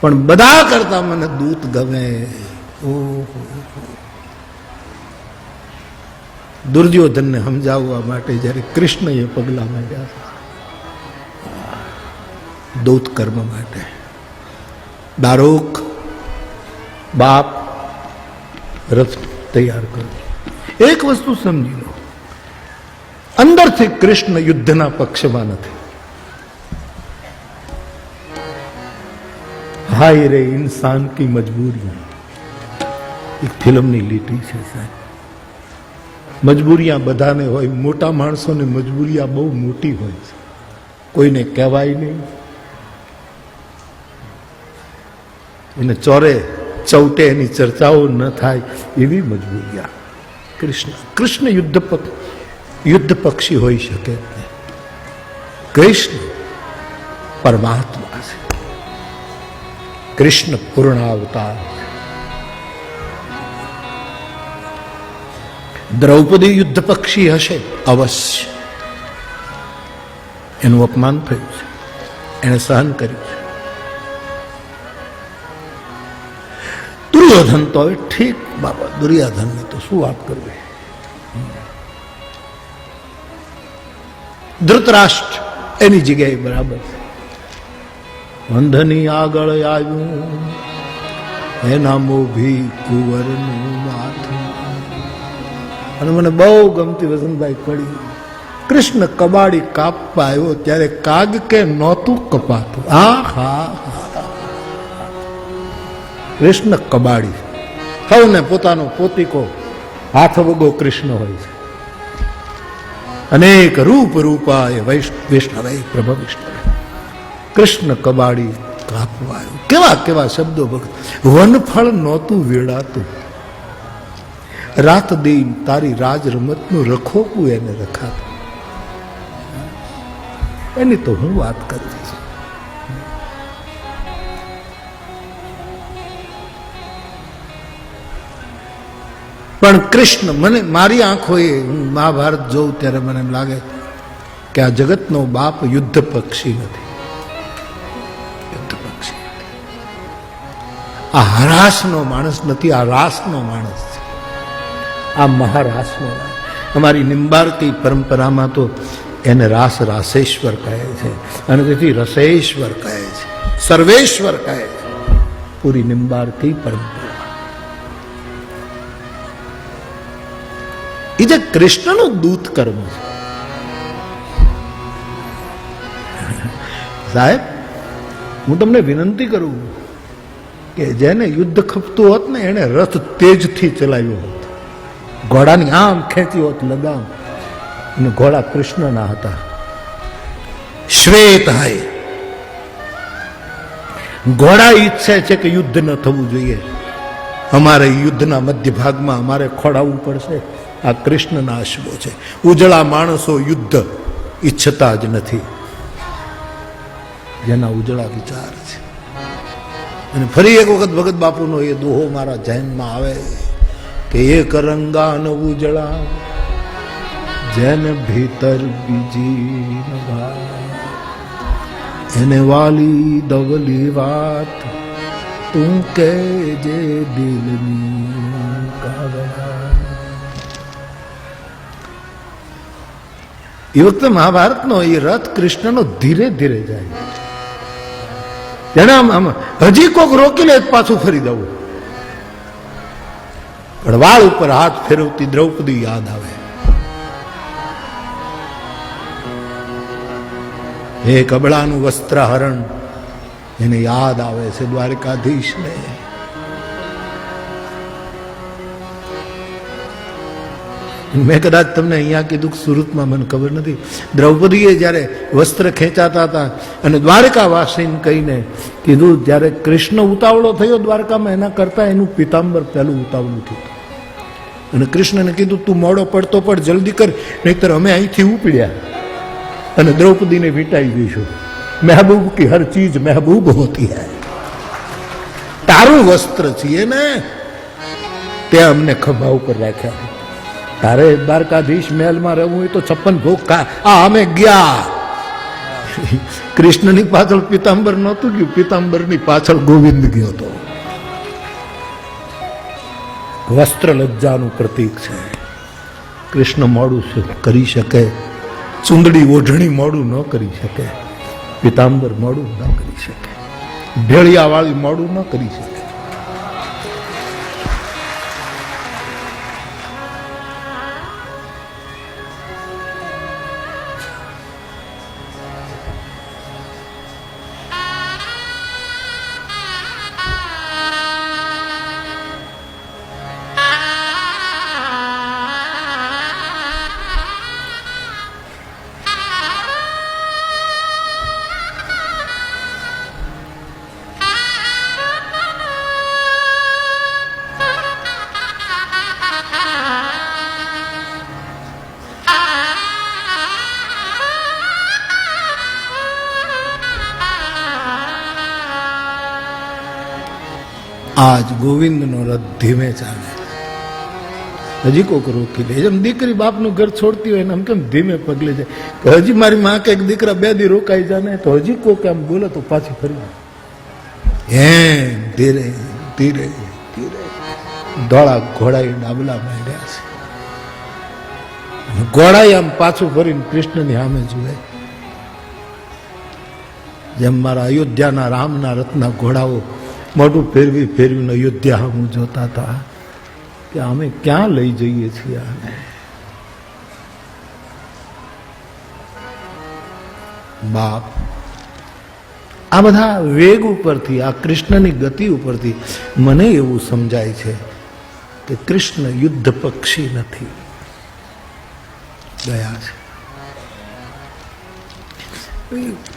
પણ બધા કરતા મને દૂત ગમે. ઓહો, દુર્યોધનને સમજાવવા માટે જ્યારે કૃષ્ણએ પગલા માંડ્યા દૂત કર્મ માટે, દારૂક બાપ રથ તૈયાર કરો. એક વસ્તુ સમજી લો, અંદરથી કૃષ્ણ યુદ્ધના પક્ષમાં નથી. હાય રે ઇન્સાન કી મજબૂરી, એક ફિલ્મની લીટી છે સાહેબ. મજબૂરિયા બધાને હોય, મોટા માણસોને મજબૂરિયા બહુ મોટી હોય છે, કોઈને કહેવાય નહીં, એને ચોરે ચૌટે એની ચર્ચાઓ ન થાય એવી મજબૂરિયા. કૃષ્ણ યુદ્ધ પક્ષી હોઈ શકે નહીં. કૃષ્ણ પરમાત્મા છે, કૃષ્ણ પૂર્ણ અવતાર. દ્રૌપદી યુદ્ધ પક્ષી હશે અવશ્ય, એનું અપમાન થયું છે, એને સહન કર્યું છે. દુર્યોધન તો હવે ઠીક બાબા, દુર્યોધનને તો શું વાત કરવી. ધૃતરાષ્ટ્ર એની જગ્યાએ બરાબર છે. અંધની આગળ આવ્યું એના મોભી કુંવરનું માથું. અને મને બહુ ગમતી વસંતભાઈ કડી, કૃષ્ણ કબાડી કાપવા આવ્યો ત્યારે કાગ કે નહોતું કપાતું. કૃષ્ણ કબાડી, સૌને પોતાનો પોતીકો હાથ વગો કૃષ્ણ હોય છે. અનેક રૂપ રૂપાય વૈષ્ણવે પ્રભ વિષ્ણવે. કૃષ્ણ કબાડી કાપવા આવ્યો. કેવા કેવા શબ્દો ભગત. વનફળ નહોતું વેળાતું, રાત દિન તારી રાજ રમતનું રખોપું એને રખાતું. એની તો હું વાત કરું છું. પણ કૃષ્ણ મને, મારી આંખોએ હું મહાભારત જોઉં ત્યારે મને એમ લાગે કે આ જગતનો બાપ યુદ્ધ પક્ષી નથી. યુદ્ધ પક્ષી આ હરાસનો માણસ નથી, આ રાસનો માણસ છે. આ મહારાસનો. અમારી નિંબાર્કી પરંપરામાં તો એને રાસ રાસેશ્વર કહે છે, અને તેથી રસેશ્વર કહે છે, સર્વેશ્વર કહે છે. પૂરી નિંબાર્કી પરંપરા એ જે કૃષ્ણનું દૂત કર્મ છે. સાહેબ, હું તમને વિનંતી કરું કે જેને યુદ્ધ ખપતું હોત ને એને રથ તેજથી ચલાવ્યો હોત, ઘોડાની આમ ખેંચી હોત લગામ. અને ઘોડા કૃષ્ણના હતા, શ્વેત હાય. ઘોડા ઈચ્છે છે કે યુદ્ધ ન થવું જોઈએ, અમારે યુદ્ધના મધ્ય ભાગમાં અમારે ખોડાવવું પડશે. આ કૃષ્ણના અશ્વો છે. ઉજળા માણસો યુદ્ધ ઈચ્છતા જ નથી, જેના ઉજળા વિચાર છે. અને ફરી એક વખત ભગત બાપુનો એ દોહો મારા ધ્યાનમાં આવે કે એક રંગાન ઉજળા જેન ભીતર બીજી એને વાલી દવલી વાત તું કે જે દિલની કાગડા. એ વખતે મહાભારતનો એ રથ કૃષ્ણનો ધીરે ધીરે જાય. તેને આમ હજી કોક રોકી લે પાછું ફરી દઉં. પણ વાળ ઉપર હાથ ફેરવતી દ્રૌપદી યાદ આવે. એ કબળાનું વસ્ત્રહરણ એને યાદ આવે છે દ્વારકાધીશને. મેં કદાચ તમને અહીંયા કીધું, સુરતમાં મને ખબર નથી, દ્રૌપદીએ જ્યારે વસ્ત્ર ખેંચાતા હતા અને દ્વારકાવાસીને કહીને કીધું, જ્યારે કૃષ્ણ ઉતાવળો થયો દ્વારકામાં એના કરતા એનું પિતાંબર પહેલું ઉતાવળું થયું. અને કૃષ્ણને કીધું તું મોડો પડતો પડ, જલ્દી કર, નહીતર અમે અહીંથી ઉપડ્યા અને દ્રૌપદીને વીંટાઈ દઈશું. મહેબૂબ કી હર ચીજ મહેબૂબ હોતી હૈ. તારું વસ્ત્ર છીએ ને, તે અમને ખભા ઉપર રાખ્યા. તારે દ્વારકાધીશ મહેલમાં રહેવું હોય તો 56 ભોગ ખા. અમે ગયા કૃષ્ણની પાછળ પિતાંબર નહોતું ગયું, પિતાંબરની પાછળ ગોવિંદ ગયો હતો. વસ્ત્ર લજ્જાનું પ્રતીક છે. કૃષ્ણ મોડું કરી શકે, ચુંદડી ઓઢણી મોડું ન કરી શકે, પિતાંબર મોડું ન કરી શકે, ભેળિયાવાળી મોડું ન કરી શકે. આજ ગોવિંદનો રથ ધીમે ચાલે, હજી કોક રોકી લે. જેમ દીકરી બાપનું ઘર છોડતી હોય ને આમ કેમ ધીમે પગલે જાય, કે હજી મારી માં કે દીકરા 2 દી રોકાઈ જાય ને તો હજી કોક આમ બોલે તો પાછી ફરી એમ ધીરે ધીરે ધીરે. ધોળા ઘોડા ડાબલા માંડ્યા છે, ઘોડા આમ પાછું ફરીને કૃષ્ણની સામે જુએ. જેમ મારા અયોધ્યાના રામના રથના ઘોડાઓ મોટું ફેરવી ફેરવીને અયોધ્યા હું જોતા હતા કે અમે ક્યાં લઈ જઈએ છીએ આને. બાપ આ બધા વેગ ઉપરથી, આ કૃષ્ણની ગતિ ઉપરથી મને એવું સમજાય છે કે કૃષ્ણ યુદ્ધ પક્ષી નથી, ગયા છે.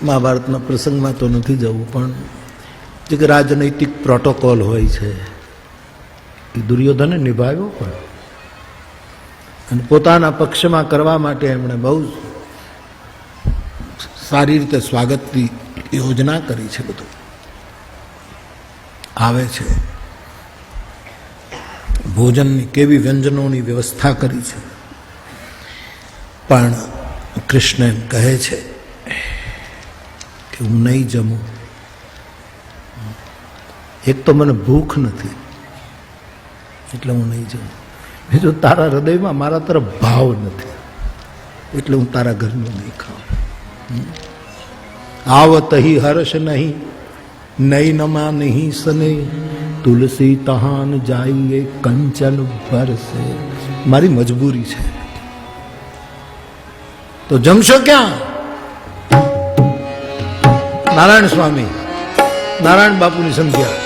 મહાભારતના પ્રસંગમાં તો નથી જવું, પણ એક રાજનૈતિક પ્રોટોકોલ હોય છે એ દુર્યોધને નિભાવ્યો પણ, અને પોતાના પક્ષમાં કરવા માટે એમણે બહુ સારી રીતે સ્વાગતની યોજના કરી છે. બધું આવે છે, ભોજનની કેવી વ્યંજનોની વ્યવસ્થા કરી છે. પણ કૃષ્ણ એમ કહે છે કે હું નહીં જમું. એક તો મને ભૂખ નથી એટલે હું નહીં જમું, બીજું તારા હૃદયમાં મારા તરફ ભાવ નથી એટલે હું તારા ઘરનું નહીં ખાઉં. આવત હી હર્ષ નહીં, નહીં નમાં નહીં સને, તુલસી તહાન જાઈએ કંચન બરસે. મારી મજબૂરી છે તો જમશો ક્યાં? નારાયણ સ્વામી, નારાયણ બાપુની સંધ્યા.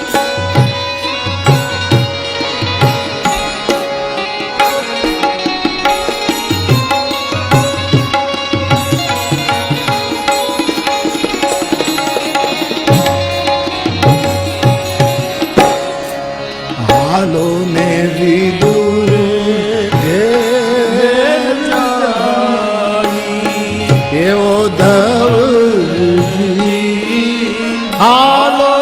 હાલો ને વિદુર એવો ધવજી, હાલો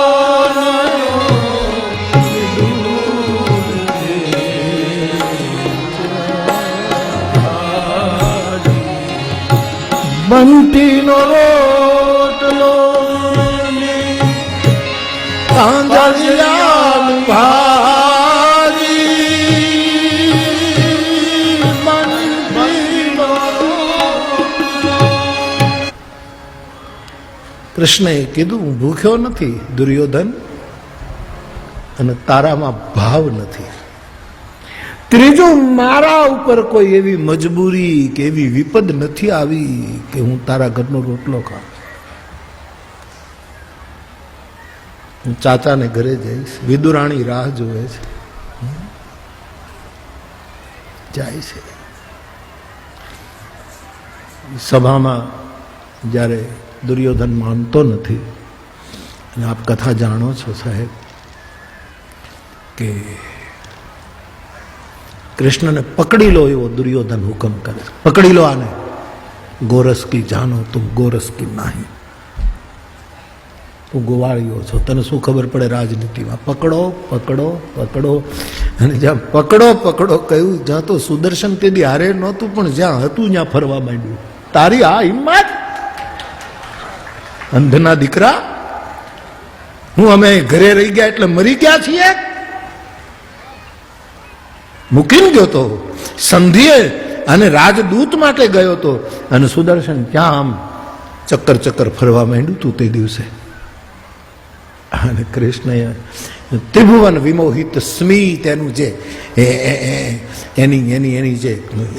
બંટીનો રોટલો કાંદળિયાનું કૃષ્ણએ કીધું હું ભૂખ્યો નથી દુર્યોધન, અને તારામાં ભાવ નથી. ત્રીજું, મારા ઉપર કોઈ એવી મજબૂરી કે એવી વિપદ નથી આવી કે હું તારા ઘરનો રોટલો ખાઉં. હું ચાચાને ઘરે જઈશ. વિદુરાણી રાહ જોવે છે, જાય છે. સભામાં જ્યારે દુર્યોધન માનતો નથી, અને આપ કથા જાણો છો સાહેબ કે કૃષ્ણને પકડી લો એવો દુર્યોધન હુકમ કરે. પકડી લો આને, ગોરસ કી જાનો તુમ ગોરસ કી નહીં. તું ગોવાળીઓ છો, તને શું ખબર પડે રાજનીતિમાં? પકડો પકડો પકડો. અને જ્યાં પકડો પકડો કહ્યું, જ્યાં તો સુદર્શન તેદી હારે નહોતું, પણ જ્યાં હતું ત્યાં ફરવા માંડ્યું. તારી આ હિંમત! અંધના દીકરા, હું અમે ઘરે રહી ગયા એટલે મરી ગયા છીએ? મૂકીને ગયો તો સંધિએ અને રાજદૂત માટે ગયો તો, અને સુદર્શન ક્યાં આમ ચક્કર ચક્કર ફરવા માંડ્યું તું તે દિવસે. અને કૃષ્ણએ ત્રિભુવન વિમોહિત સ્મિત એનું જે એની જે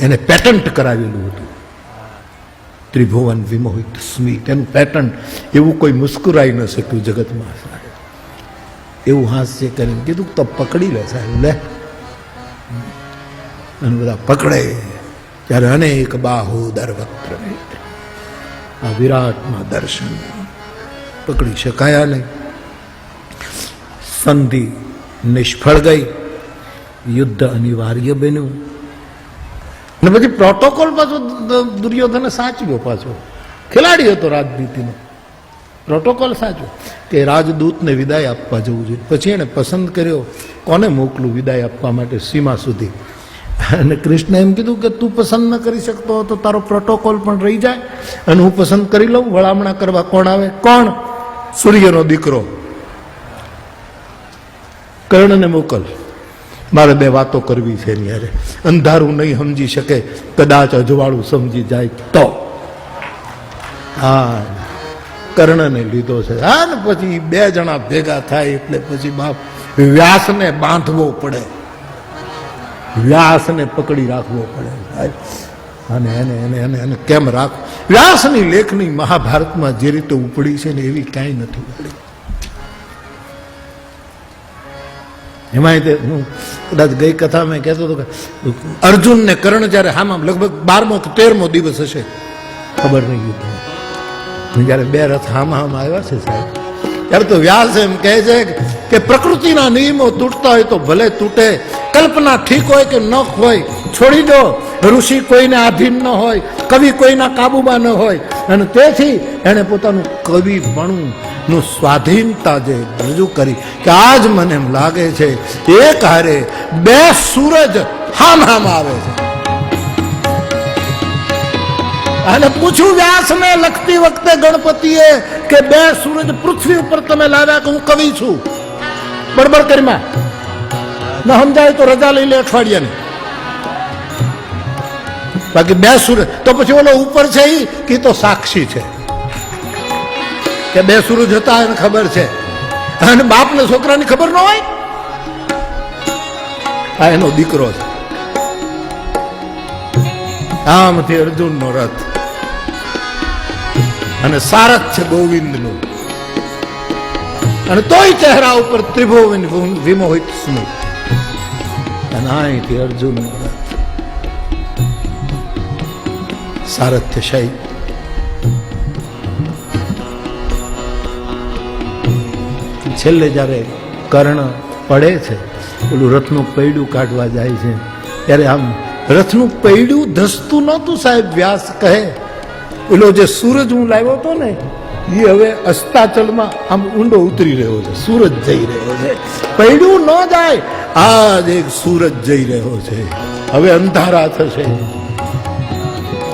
એને પેટન્ટ કરાવેલું હતું, ત્રિભુવન વિમોહિત સ્મિત એનું પેટન્ટ, એવું કોઈ મુસ્કુરાઈ ન શક્યું જગતમાં. એવું હાસ્ય કરીને કીધું તો પકડી લે સાહેબ, લે. અને બધા પકડે ત્યારે અનેક બાહુદર વક્ત્ર, આ વિરાટમાં દર્શન પકડી શકાયા નહીં. સંધિ નિષ્ફળ ગઈ, યુદ્ધ અનિવાર્ય બન્યું. અને પછી પ્રોટોકોલ પાછો દુર્યોધને સાચવ્યો, પાછો ખેલાડી હતો રાજનીતિનો. પ્રોટોકોલ સાચો કે રાજદૂતને વિદાય આપવા જવું જોઈએ. પછી એને પસંદ કર્યો કોને મોકલું વિદાય આપવા માટે સીમા સુધી. અને કૃષ્ણે એમ કીધું કે તું પસંદ ન કરી શકતો તો તારો પ્રોટોકોલ પણ રહી જાય અને હું પસંદ કરી લઉં. વળામણા કરવા કોણ આવે? કોણ? સૂર્યનો દીકરો. કર્ણને મોકલ, મારે બે વાતો કરવી છે એની હારે. અંધારું નહીં સમજી શકે, કદાચ અજવાળું સમજી જાય તો. હા, કર્ણને લીધો છે. હા, ને પછી બે જણા ભેગા થાય એટલે પછી બાપ વ્યાસને બાંધવો પડે, વ્યાસને પકડી રાખવો પડે. અને એને એને એને એને કેમ રાખવું? વ્યાસની લેખની મહાભારતમાં જે રીતે ઉપડી છે ને એવી કાંઈ નથી ઉપડી. એમાં તે હું કદાચ ગઈ કથા મેં કહેતો હતો કે અર્જુન ને કર્ણ જયારે હામાં લગભગ 12મો કે 13મો દિવસ હશે, ખબર નહીં યુદ્ધ, જયારે બે રથ હામાં આવ્યા છે સાહેબ, ત્યારે તો વ્યાસ એમ કહે છે કે પ્રકૃતિના નિયમો તૂટતા હોય તો ભલે તૂટે, કલ્પના ઠીક હોય કે ન હોય છોડી દો. ઋષિ કોઈને આધીન ન હોય, કવિ કોઈના કાબુમાં ન હોય, અને તેથી એને પોતાનું કવિપણું નું સ્વાધીનતા જે રજૂ કરી કે આજ મને એમ લાગે છે એક હારે બે સૂરજ હામ હામ આવે છે. અને પૂછ્યું વ્યાસને લખતી વખતે ગણપતિએ કે બે સૂરજ પૃથ્વી ઉપર તમે લાવ્યા કે હું કવિ છું? બળબડ કરીમાં ન સમજાય તો રજા લઈ લે અઠવાડિયાની. બાકી બે સૂરજ તો પછી ઓલો ઉપર છે કે તો સાક્ષી છે કે બે સૂરજ હતા એને ખબર છે, અને બાપ ને છોકરાની ખબર ન હોય? આ એનો દીકરો છે. આમથી અર્જુન નો રથ અને સારથ છે ગોવિંદ નું, અને તોય ચહેરા ઉપર ત્રિભુવન વિમોહિત સ્મિત. અને અહીંથી અર્જુન નો રથ સારથ્ય શાહી. છેલ્લે જયારે કર્ણ પડે છે, પેલું રથનું પૈડું કાઢવા જાય છે, ત્યારે આમ રથનું પૈડું ધસતું નહોતું સાહેબ. વ્યાસ કહે પેલો જે સૂરજ હું લાવ્યો હતો ને એ હવે અસ્તાચલમાં આમ ઊંડો ઉતરી રહ્યો છે, સૂરજ જઈ રહ્યો છે. પૈડું ન જાય, આજ એક સૂરજ જઈ રહ્યો છે. હવે અંધારા થશે,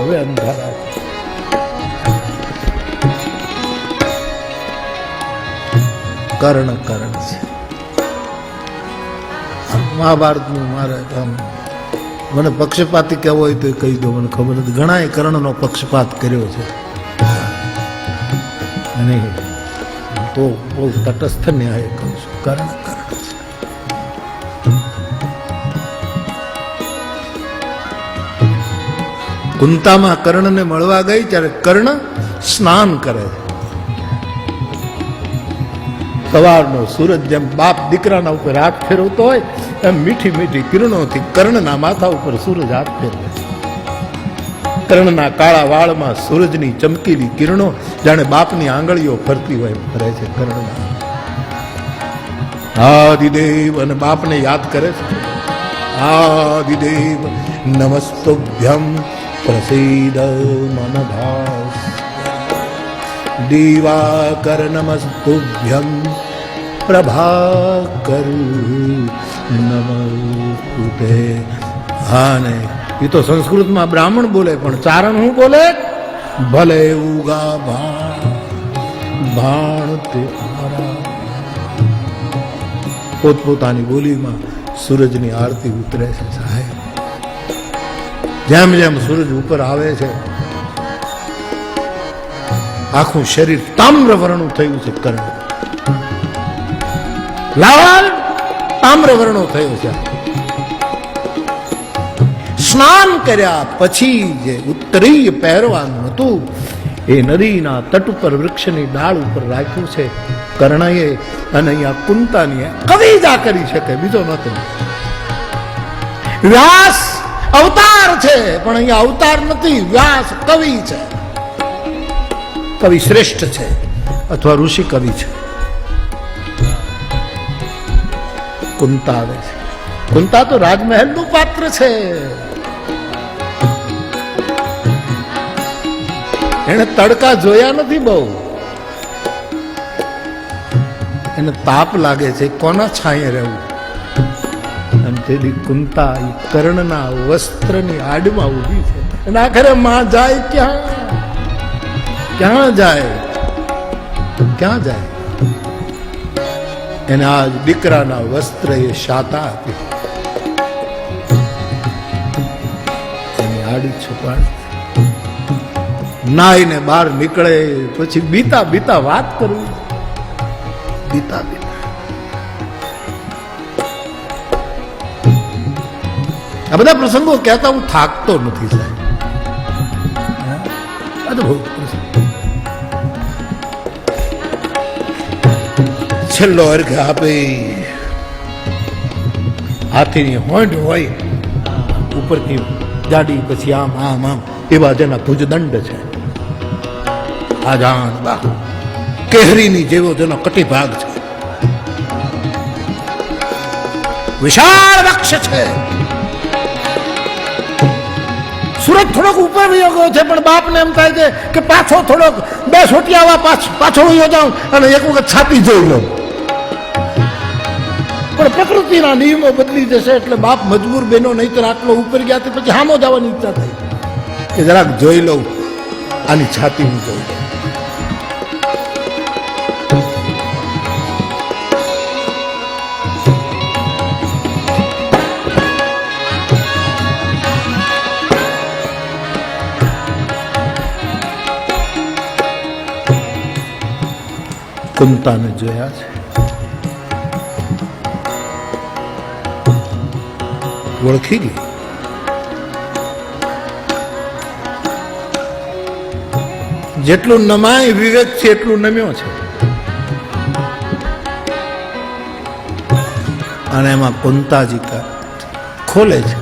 હવે અંધારા. કર્ણ કર્ણ છે મહાભારતનું. મારે મને પક્ષપાતી કહેવો હોય તો કહી દો, મને ખબર નથી. ઘણાએ કર્ણનો પક્ષપાત કર્યો છે, અને તો બહુ તટસ્થ ન્યાય કહું છું. કર્ણ કર્ણ છે. કુંતામાં કર્ણને મળવા ગઈ ત્યારે કર્ણ સ્નાન કરે છે. સવારનો સૂરજ જેમ બાપ દીકરાના ઉપર હાથ ફેરવતો હોય એમ મીઠી મીઠી કિરણોથી કર્ણના માથા ઉપર સૂરજ હાથ ફેરવે છે. કર્ણના કાળા વાળમાં સૂરજની ચમકીલી કિરણો જાણે બાપની આંગળીઓ ફરતી હોય ફરે છે. કર્ણના આદિદેવ અને બાપને યાદ કરે છે. આદિદેવ નમસ્તુભ્યમ પ્રસીદ મનભાસ દિવાકર નમસ્તુભ્યમ પ્રભાકર નમસ્તુતે. હા ને એ તો સંસ્કૃતમાં બ્રાહ્મણ બોલે, પણ ચારણ હું બોલે? ભલે ઉગા ભા ભાણ તે પોતપોતાની બોલીમાં સૂરજની આરતી ઉતરે છે સાહેબ. જેમ જેમ સૂરજ ઉપર આવે છે આખું શરીર તામ્રવર્ણું થયું છે. કર્ણ લાલ તામ્રવર્ણો થયો છે. સ્નાન કર્યા પછી જે ઉત્તરીય પહેરવાનું હતું એ નદીના તટ ઉપર વૃક્ષની ડાળ ઉપર રાખ્યું છે કર્ણએ. અને અહીંયા કુંતાની કવિતા કરી શકે, બીજો નથી. વ્યાસ અવતાર છે પણ અહીંયા અવતાર નથી, વ્યાસ કવિ છે. કવિ શ્રેષ્ઠ છે અથવા ઋષિ કવિ છે. કુંતા આવે છે. કુંતા તો રાજમહેલનું પાત્ર છે. એને તડકા જોયા નથી બહુ, એને તાપ લાગે છે, કોના છાંયે રહેવું. અને તેની કુંતા એ કર્ણના વસ્ત્રની આડમાં ઊભી છે. અને આખરે માં જાય ક્યાં? ક્યાં જાય? ક્યાં જાય? એને આ દીકરાના વસ્ત્ર એ શાતા આપી, એની આડી છુપાડી. નાઈને બહાર નીકળે પછી બીતા બીતા વાત કરવી. બીતા બીતા આ બધા પ્રસંગો કહેતા હું થાકતો નથી સાહેબ. અદભુત પ્રસંગ. છેલ્લો અર્ઘ આપે, હાથીની હોંઠ હોય ઉપરથી જાડી, પછી આમ આમ આમ એવા જેના ભુજદંડ છે. આજાન બા કેહરીની જેવો જેનો કટી ભાગ છે. વિશાળ વૃક્ષ છે. સુરત થોડોક ઉપર વયો ગયો છે પણ બાપને એમ થાય છે કે પાછો થોડોક 2 સોટિયાવા પાછો વયો જાઉં અને એક વખત છાતી જોઈ લઉં. પણ પ્રકૃતિના નિયમો બદલી જશે એટલે બાપ મજબૂર બેનો નહીતર આટલો ઉપર ગયા પછી હામો જવાની ઈચ્છા થઈ કે જરાક જોઈ લઉં, આની છાતી હું જોઈ લઉં. કુંતાને જોયા છે, ઓળખી ગઈ. જેટલું નમાય વિવેક છે એટલું નમ્યો છે. અને એમાં કુંતાજી ખોલે છે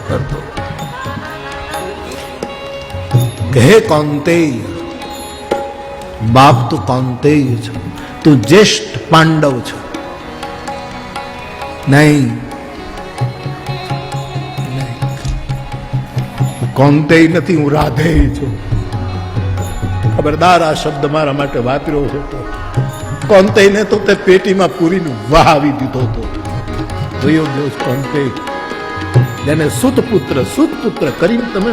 કે હે કૌંતેય, બાપ તું કૌંતેય છો, તું જ્યેષ્ઠ પાંડવ છો. નહીં, કૌંતેય નથી, હું રાધેય છું. ખબરદાર, આ શબ્દ મારા માટે વાપર્યો છે તો કૌંતેયને તો તે પેટીમાં પૂરીને વહાવી દીધો હતો. જોયો જોશ કૌંતેય, જેને સુતપુત્ર કરીને તમે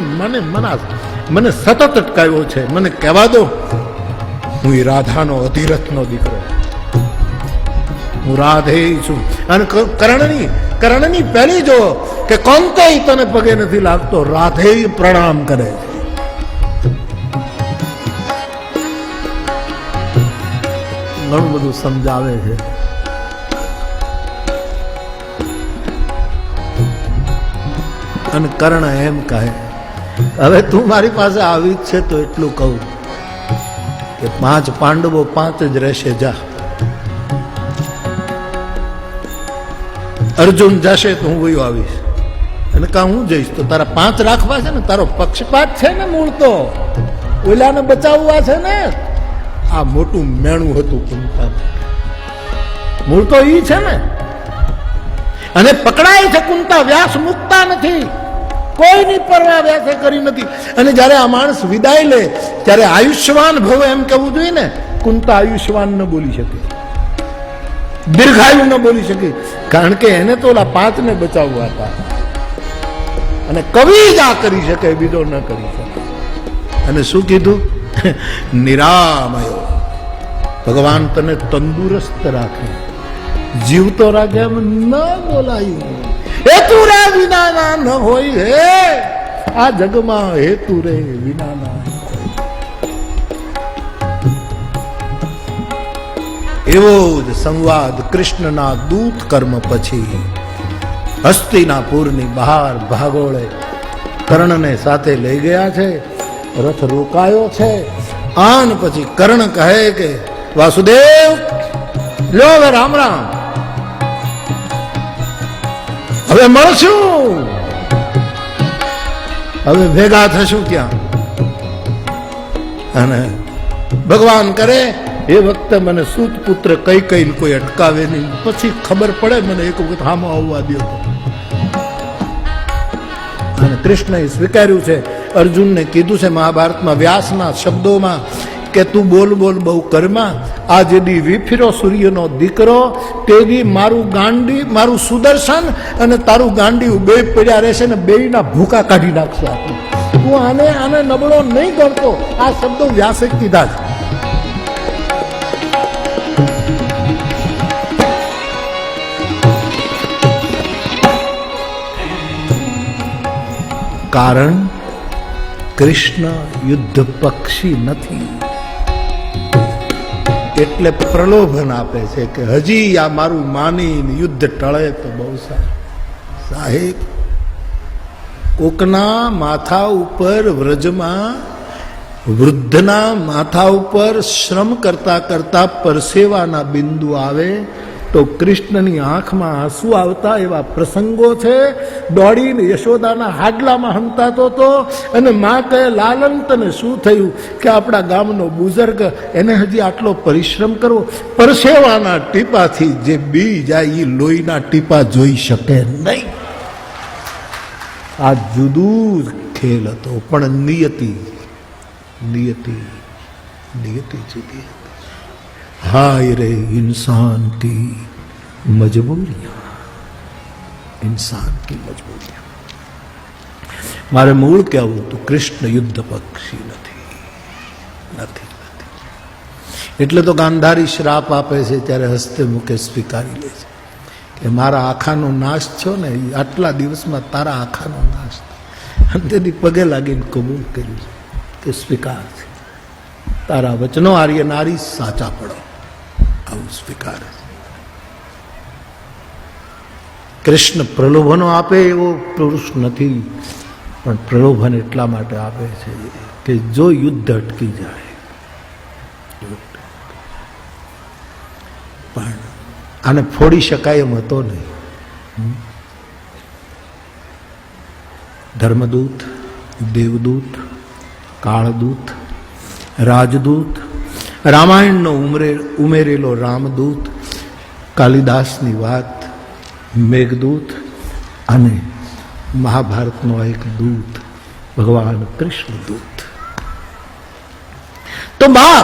મને સતત અટકાવ્યો છે. મને કહેવા દો, હું એ રાધાનો અધિરથનો દીકરો, હું રાધેય છું. અને કર્ણની પહેલી જો કે કૌંતેય તને પગે નથી લાગતો, રાધેય પ્રણામ કરે છે. ઘણું બધું સમજાવે છે. અને કર્ણ એમ કહે, હવે તું મારી પાસે આવી જ છે તો એટલું કહું કે 5 પાંડવો 5 જ રહેશે. જા, અર્જુન જશે તો હું વયો આવીશ. અને કાં હું જઈશ તો તારા 5 રાખવા છે ને? તારો પક્ષપાત છે ને? મૂળ તો ઓલાને બચાવવા છે ને? આ મોટું મેણું હતું કુંતા. મૂળ તો ઈ છે ને. અને પકડાય છે કુંતા, વ્યાસ મુકતા નથી, કોઈની પરવા વ્યાસે કરી નથી. અને જયારે આ માણસ વિદાય લે ત્યારે આયુષ્યવાન ભવ એમ કહેવું જોઈએ ને. કુંતા આયુષ્યવાન ન બોલી શકે, દીર્ઘાયુ ન બોલી શકે, કારણ કે એને તો ઓલા 5 ને બચાવવા હતા. અને કવિ જ આ કરી શકે, બીજો ન કરી શકે. અને શું કીધું? નિરામયો, ભગવાન તને તંદુરસ્ત રાખે, જીવતો રાખે એમ ન બોલાયું. હેતુ રે વિનાના ન હોય હે, આ જગમાં હેતુ રે વિનાના. એવો જ સંવાદ કૃષ્ણના દૂત કર્મ પછી હસ્તિનાપુરની બહાર ભાગોળે કર્ણને સાથે લઈ ગયા છે. રથ રોકાયો છે. આન પછી કર્ણ કહે કે વાસુદેવ લો હવે રામ રામ, હવે મળશું, હવે ભેગા થશું ત્યાં. અને ભગવાન કરે એ વખતે મને સૂત પુત્ર કઈ કઈ કોઈ અટકાવે નહીં. પછી ખબર પડે મને એક વખત હામો આવવા દો. અને કૃષ્ણએ સ્વીકાર્યું છે. અર્જુનને કીધું છે મહાભારતમાં વ્યાસના શબ્દોમાં કે તું બોલ બોલ બહુ કરમાં. આ જેદી વિફીરો સૂર્યનો દીકરો તેદી મારું ગાંડી, મારું સુદર્શન અને તારું ગાંડી બે પડ્યા રહેશે ને બેયના ભૂકા કાઢી નાખશે આપણે. તું આને નબળો નહીં કરતો. આ શબ્દો વ્યાસે કીધા છે. કારણ કૃષ્ણ યુદ્ધ પક્ષી નથી, એટલે પ્રલોભન આપે છે કે હજી આ મારું માની યુદ્ધ ટળે તો બહુ સારું. સાહેબ, કોકના માથા ઉપર વ્રજમાં વૃદ્ધના માથા ઉપર શ્રમ કરતા કરતા પરસેવાના બિંદુ આવે તો કૃષ્ણની આંખમાં આંસુ આવતા એવા પ્રસંગો છે. દોડીને યશોદાના હાડલામાં હંતાતો હતો અને માં કહે લાલન તને શું થયું? કે આપણા ગામનો બુઝુર્ગ, એને હજી આટલો પરિશ્રમ કરવો. પરસેવાના ટીપાથી જે બી જાય એ લોહીના ટીપા જોઈ શકે નહીં. આ જુદું ખેલ હતો, પણ નિયતિ જુદી. हाय रे इंसान की मजबूरियां, इंसान की मजबूरियां. मारे मूળ કહેવું તો કૃષ્ણ યુદ્ધ પક્ષી નથી. એટલે તો ગાંધારી શ્રાપ આપે છે ત્યારે હસ્તે મુખે સ્વીકારી લે છે કે મારા આખાનો નાશ થયો ને, આટલા દિવસમાં તારા આખાનો નાશ. અને તેની પગે લાગીને કબૂલ કર્યું કે સ્વીકાર છે, તારા વચનો આર્ય નારી સાચા પડો. આવું સ્વીકાર. કૃષ્ણ પ્રલોભનો આપે એવો પુરુષ નથી, પણ પ્રલોભન એટલા માટે આપે છે કે જો યુદ્ધ અટકી જાય. પણ આને ફોડી શકાય એમ હતો નહીં. ધર્મદૂત, દેવદૂત, કાળદૂત, રાજદૂત, રામાયણનો ઉમેરેલો રામદૂત, કાલિદાસની વાત, મેઘદૂત અને મહાભારતનો એક દૂત ભગવાન કૃષ્ણ દૂત. તો બા